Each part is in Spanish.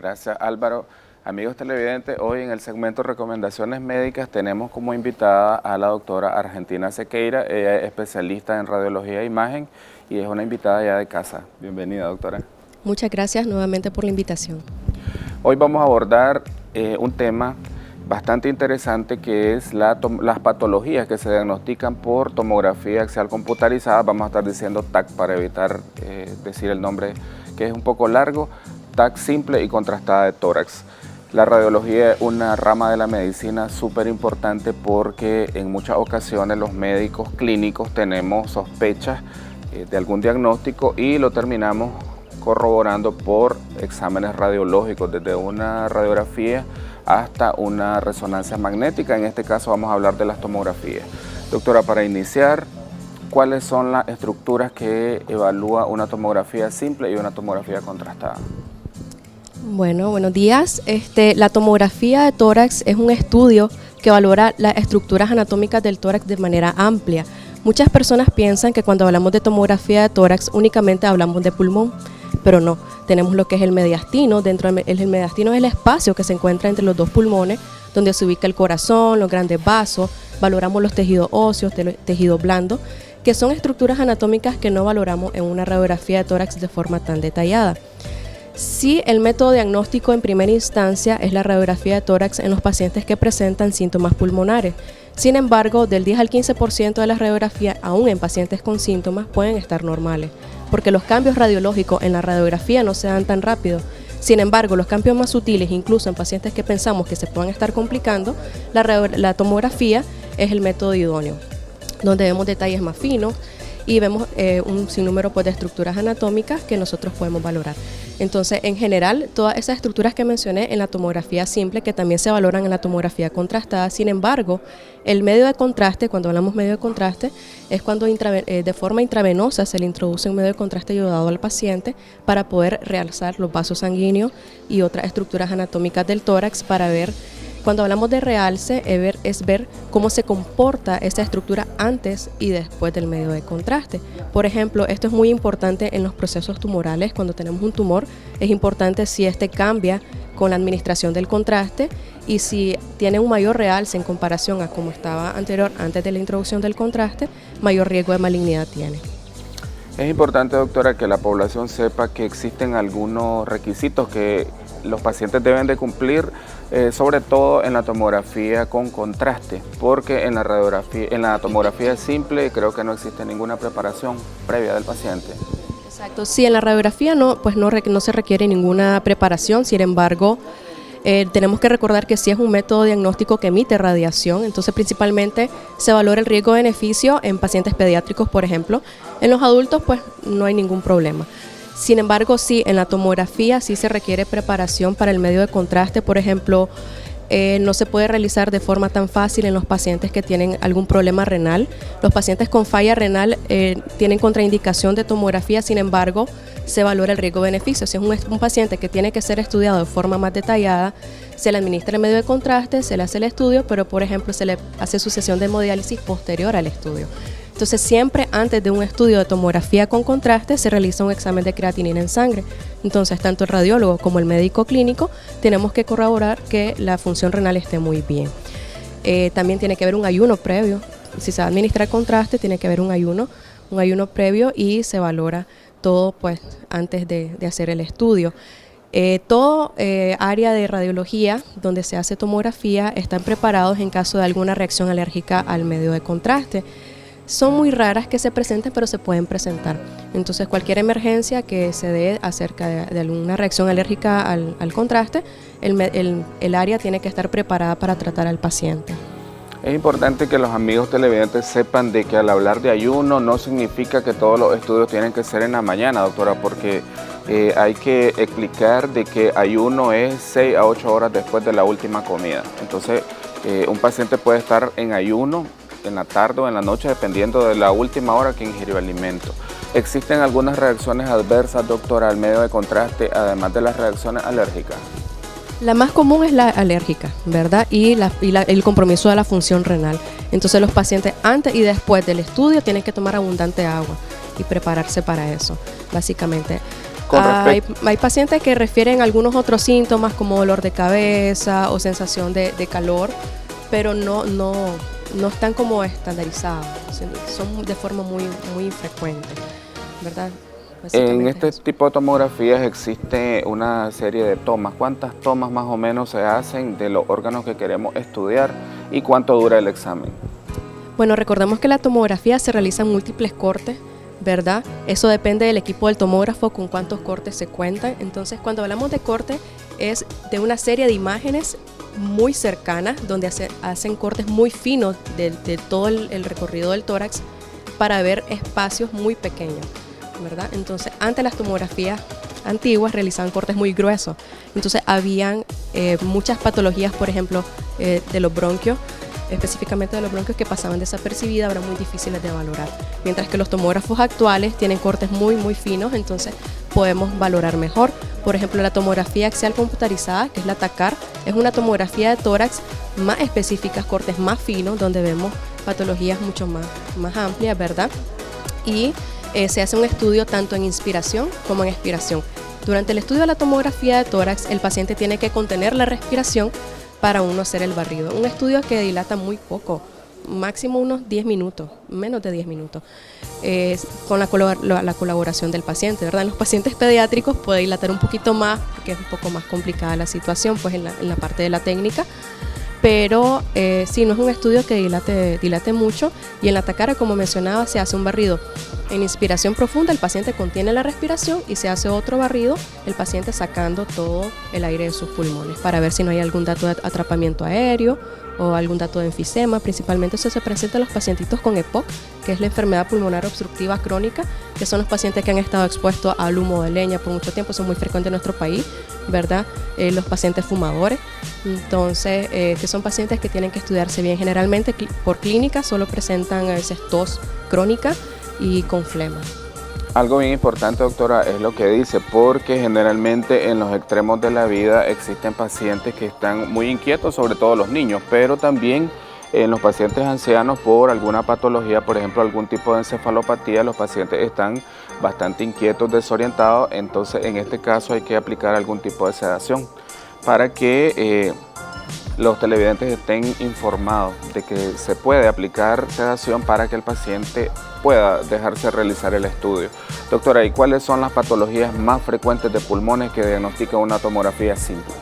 Gracias, Álvaro. Amigos televidentes, hoy en el segmento Recomendaciones Médicas tenemos como invitada a la doctora Argentina Sequeira. Ella es especialista en radiología e imagen y es una invitada ya de casa. Bienvenida, doctora. Muchas gracias nuevamente por la invitación. Hoy vamos a abordar un tema bastante interesante que es las patologías que se diagnostican por tomografía axial computarizada. Vamos a estar diciendo TAC para evitar decir el nombre que es un poco largo. TAC simple y contrastada de tórax. La radiología es una rama de la medicina súper importante porque en muchas ocasiones los médicos clínicos tenemos sospechas de algún diagnóstico y lo terminamos corroborando por exámenes radiológicos, desde una radiografía hasta una resonancia magnética. En este caso vamos a hablar de las tomografías. Doctora, para iniciar, ¿cuáles son las estructuras que evalúa una tomografía simple y una tomografía contrastada? Bueno, buenos días. La tomografía de tórax es un estudio que valora las estructuras anatómicas del tórax de manera amplia. Muchas personas piensan que cuando hablamos de tomografía de tórax únicamente hablamos de pulmón, pero no. Tenemos lo que es el mediastino. El mediastino es el espacio que se encuentra entre los dos pulmones, donde se ubica el corazón, los grandes vasos. Valoramos los tejidos óseos, tejidos blandos, que son estructuras anatómicas que no valoramos en una radiografía de tórax de forma tan detallada. Sí, el método diagnóstico en primera instancia es la radiografía de tórax en los pacientes que presentan síntomas pulmonares. Sin embargo, del 10 al 15% de las radiografías, aún en pacientes con síntomas, pueden estar normales, porque los cambios radiológicos en la radiografía no se dan tan rápido. Sin embargo, los cambios más sutiles, incluso en pacientes que pensamos que se puedan estar complicando, la tomografía es el método idóneo, donde vemos detalles más finos y vemos un sinnúmero de estructuras anatómicas que nosotros podemos valorar. Entonces, en general, todas esas estructuras que mencioné en la tomografía simple, que también se valoran en la tomografía contrastada. Sin embargo, el medio de contraste, cuando hablamos medio de contraste, es cuando de forma intravenosa se le introduce un medio de contraste iodado al paciente para poder realzar los vasos sanguíneos y otras estructuras anatómicas del tórax para ver. Cuando hablamos de realce, es ver cómo se comporta esa estructura antes y después del medio de contraste. Por ejemplo, esto es muy importante en los procesos tumorales. Cuando tenemos un tumor, es importante si este cambia con la administración del contraste y si tiene un mayor realce en comparación a como estaba antes de la introducción del contraste, mayor riesgo de malignidad tiene. Es importante, doctora, que la población sepa que existen algunos requisitos que los pacientes deben de cumplir, sobre todo en la tomografía con contraste, porque en la tomografía simple creo que no existe ninguna preparación previa del paciente. Exacto, sí, en la radiografía no se requiere ninguna preparación. Sin embargo, tenemos que recordar que sí es un método diagnóstico que emite radiación, entonces principalmente se valora el riesgo-beneficio en pacientes pediátricos, por ejemplo. En los adultos pues no hay ningún problema. Sin embargo, sí, en la tomografía sí se requiere preparación para el medio de contraste. Por ejemplo, no se puede realizar de forma tan fácil en los pacientes que tienen algún problema renal. Los pacientes con falla renal tienen contraindicación de tomografía, sin embargo, se valora el riesgo-beneficio. Si es un paciente que tiene que ser estudiado de forma más detallada, se le administra el medio de contraste, se le hace el estudio, pero por ejemplo se le hace su sesión de hemodiálisis posterior al estudio. Entonces siempre antes de un estudio de tomografía con contraste se realiza un examen de creatinina en sangre. Entonces tanto el radiólogo como el médico clínico tenemos que corroborar que la función renal esté muy bien. También tiene que haber un ayuno previo. Si se va a administrar contraste tiene que haber un ayuno previo y se valora todo pues antes de hacer el estudio. Todo área de radiología donde se hace tomografía están preparados en caso de alguna reacción alérgica al medio de contraste. Son muy raras que se presenten, pero se pueden presentar. Entonces, cualquier emergencia que se dé acerca de alguna reacción alérgica al contraste, el área tiene que estar preparada para tratar al paciente. Es importante que los amigos televidentes sepan de que al hablar de ayuno no significa que todos los estudios tienen que ser en la mañana, doctora, porque hay que explicar de que ayuno es 6 a 8 horas después de la última comida. Entonces, un paciente puede estar en ayuno en la tarde o en la noche, dependiendo de la última hora que ingirió alimento. ¿Existen algunas reacciones adversas, doctora, al medio de contraste, además de las reacciones alérgicas? La más común es la alérgica, ¿verdad? Y el compromiso de la función renal. Entonces los pacientes antes y después del estudio tienen que tomar abundante agua y prepararse para eso, básicamente. Con Hay respecto, pacientes que refieren algunos otros síntomas como dolor de cabeza o sensación de calor, pero no están como estandarizados, son de forma muy infrecuente, ¿verdad? en Básicamente este es eso. tipo de tomografías existe una serie de tomas. ¿Cuántas tomas más o menos se hacen de los órganos que queremos estudiar y cuánto dura el examen? Bueno, recordemos que la tomografía se realiza en múltiples cortes, ¿verdad? Eso depende del equipo del tomógrafo con cuántos cortes se cuentan. Entonces, cuando hablamos de corte, es de una serie de imágenes muy cercanas, donde hacen cortes muy finos de todo el recorrido del tórax para ver espacios muy pequeños, ¿verdad? Entonces, antes las tomografías antiguas realizaban cortes muy gruesos. Entonces, habían muchas patologías, por ejemplo, de los bronquios, específicamente de los bronquios, que pasaban desapercibidas, eran muy difíciles de valorar. Mientras que los tomógrafos actuales tienen cortes muy finos, entonces podemos valorar mejor. Por ejemplo, la tomografía axial computarizada, que es la TACAR, es una tomografía de tórax más específica, cortes más finos, donde vemos patologías mucho más amplias, ¿verdad? Y se hace un estudio tanto en inspiración como en expiración. Durante el estudio de la tomografía de tórax, el paciente tiene que contener la respiración para uno hacer el barrido. Un estudio que dilata muy poco, máximo unos 10 minutos, menos de 10 minutos, con la colaboración del paciente, ¿verdad? En los pacientes pediátricos puede dilatar un poquito más, porque es un poco más complicada la situación, pues en la parte de la técnica, pero sí, no es un estudio que dilate mucho, y en la TACAR, como mencionaba, se hace un barrido. En inspiración profunda el paciente contiene la respiración y se hace otro barrido, el paciente sacando todo el aire de sus pulmones para ver si no hay algún dato de atrapamiento aéreo o algún dato de enfisema. Principalmente eso se presenta en los pacientitos con EPOC, que es la enfermedad pulmonar obstructiva crónica, que son los pacientes que han estado expuestos al humo de leña por mucho tiempo, son muy frecuentes en nuestro país, ¿verdad? Los pacientes fumadores, entonces, que son pacientes que tienen que estudiarse bien. Generalmente por clínica solo presentan a veces tos crónica y con flema. Algo bien importante, doctora, es lo que dice, porque generalmente en los extremos de la vida existen pacientes que están muy inquietos, sobre todo los niños, pero también en los pacientes ancianos por alguna patología, por ejemplo, algún tipo de encefalopatía, los pacientes están bastante inquietos, desorientados, entonces en este caso hay que aplicar algún tipo de sedación para que los televidentes estén informados de que se puede aplicar sedación para que el paciente pueda dejarse realizar el estudio. Doctora, ¿y cuáles son las patologías más frecuentes de pulmones que diagnostica una tomografía simple?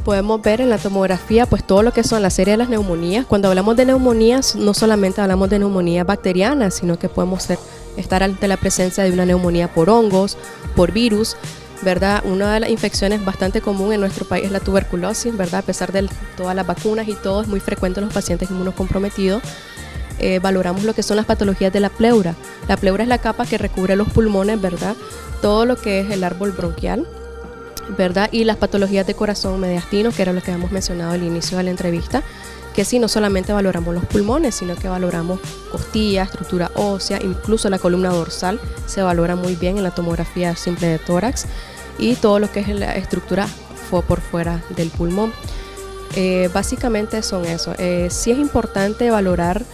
Podemos ver en la tomografía pues todo lo que son la serie de las neumonías. Cuando hablamos de neumonías, no solamente hablamos de neumonía bacteriana, sino que podemos estar ante la presencia de una neumonía por hongos, por virus, ¿verdad? Una de las infecciones bastante común en nuestro país es la tuberculosis, ¿verdad? A pesar de todas las vacunas y todo, es muy frecuente en los pacientes inmunocomprometidos. Valoramos lo que son las patologías de la pleura. La pleura es la capa que recubre los pulmones, ¿verdad? Todo lo que es el árbol bronquial, ¿verdad? Y las patologías de corazón mediastino, que era lo que habíamos mencionado al inicio de la entrevista, que sí, no solamente valoramos los pulmones, sino que valoramos costillas, estructura ósea, incluso la columna dorsal se valora muy bien en la tomografía simple de tórax, y todo lo que es la estructura por fuera del pulmón. Básicamente son eso. Sí es importante valorar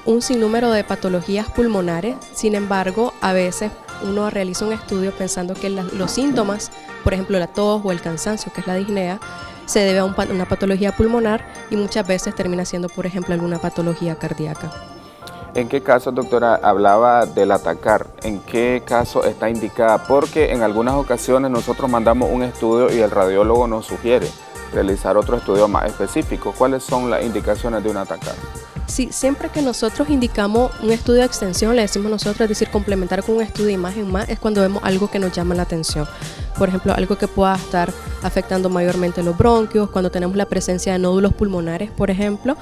un sinnúmero de patologías pulmonares, sin embargo, a veces uno realiza un estudio pensando que los síntomas, por ejemplo la tos o el cansancio, que es la disnea, se debe a una patología pulmonar, y muchas veces termina siendo, por ejemplo, alguna patología cardíaca. ¿En qué caso, doctora, hablaba del atacar? ¿En qué caso está indicada? Porque en algunas ocasiones nosotros mandamos un estudio y el radiólogo nos sugiere realizar otro estudio más específico. ¿Cuáles son las indicaciones de un atacar? Sí, siempre que nosotros indicamos un estudio de extensión, le decimos nosotros, es decir, complementar con un estudio de imagen más, es cuando vemos algo que nos llama la atención. Por ejemplo, algo que pueda estar afectando mayormente los bronquios, cuando tenemos la presencia de nódulos pulmonares, por ejemplo,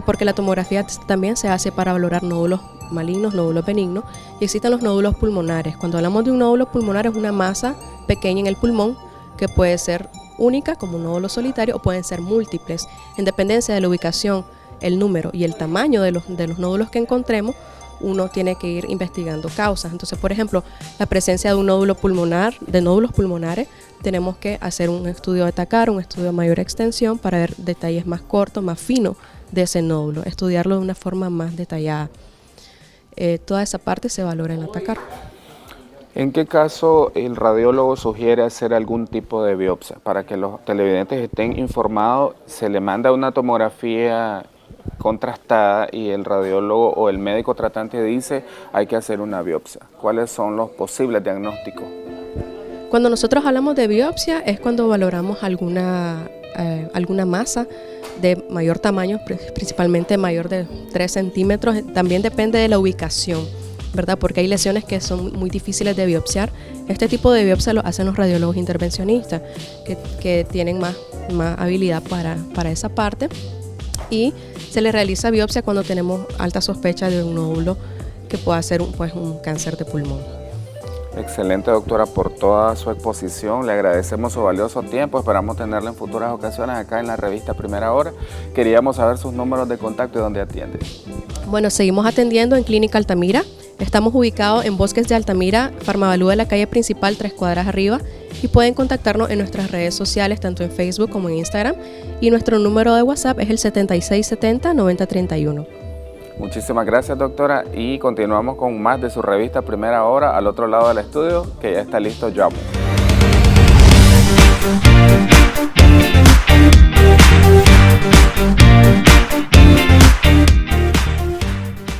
porque la tomografía también se hace para valorar nódulos malignos, nódulos benignos, y existen los nódulos pulmonares. Cuando hablamos de un nódulo pulmonar, es una masa pequeña en el pulmón que puede ser única, como un nódulo solitario, o pueden ser múltiples. En dependencia de la ubicación, el número y el tamaño de los nódulos que encontremos, uno tiene que ir investigando causas. Entonces, por ejemplo, la presencia de un nódulo pulmonar, de nódulos pulmonares, tenemos que hacer un estudio de TACAR, un estudio de mayor extensión, para ver detalles más cortos, más finos de ese nódulo, estudiarlo de una forma más detallada. Toda esa parte se valora en la TACAR. ¿En qué caso el radiólogo sugiere hacer algún tipo de biopsia? Para que los televidentes estén informados, se le manda una tomografía contrastada y el radiólogo o el médico tratante dice hay que hacer una biopsia. ¿Cuáles son los posibles diagnósticos? Cuando nosotros hablamos de biopsia es cuando valoramos alguna masa de mayor tamaño, principalmente mayor de 3 centímetros. También depende de la ubicación, ¿verdad? Porque hay lesiones que son muy difíciles de biopsiar. Este tipo de biopsia lo hacen los radiólogos intervencionistas, que tienen más habilidad para esa parte. Y se le realiza biopsia cuando tenemos alta sospecha de un nódulo que pueda ser un cáncer de pulmón. Excelente, doctora, por toda su exposición. Le agradecemos su valioso tiempo. Esperamos tenerla en futuras ocasiones acá en la revista Primera Hora. Queríamos saber sus números de contacto y dónde atiende. Bueno, seguimos atendiendo en Clínica Altamira. Estamos ubicados en Bosques de Altamira, Farmavalú de la calle principal, 3 cuadras arriba. Y pueden contactarnos en nuestras redes sociales, tanto en Facebook como en Instagram. Y nuestro número de WhatsApp es el 7670-9031. Muchísimas gracias, doctora, y continuamos con más de su revista Primera Hora al otro lado del estudio, que ya está listo, llamo.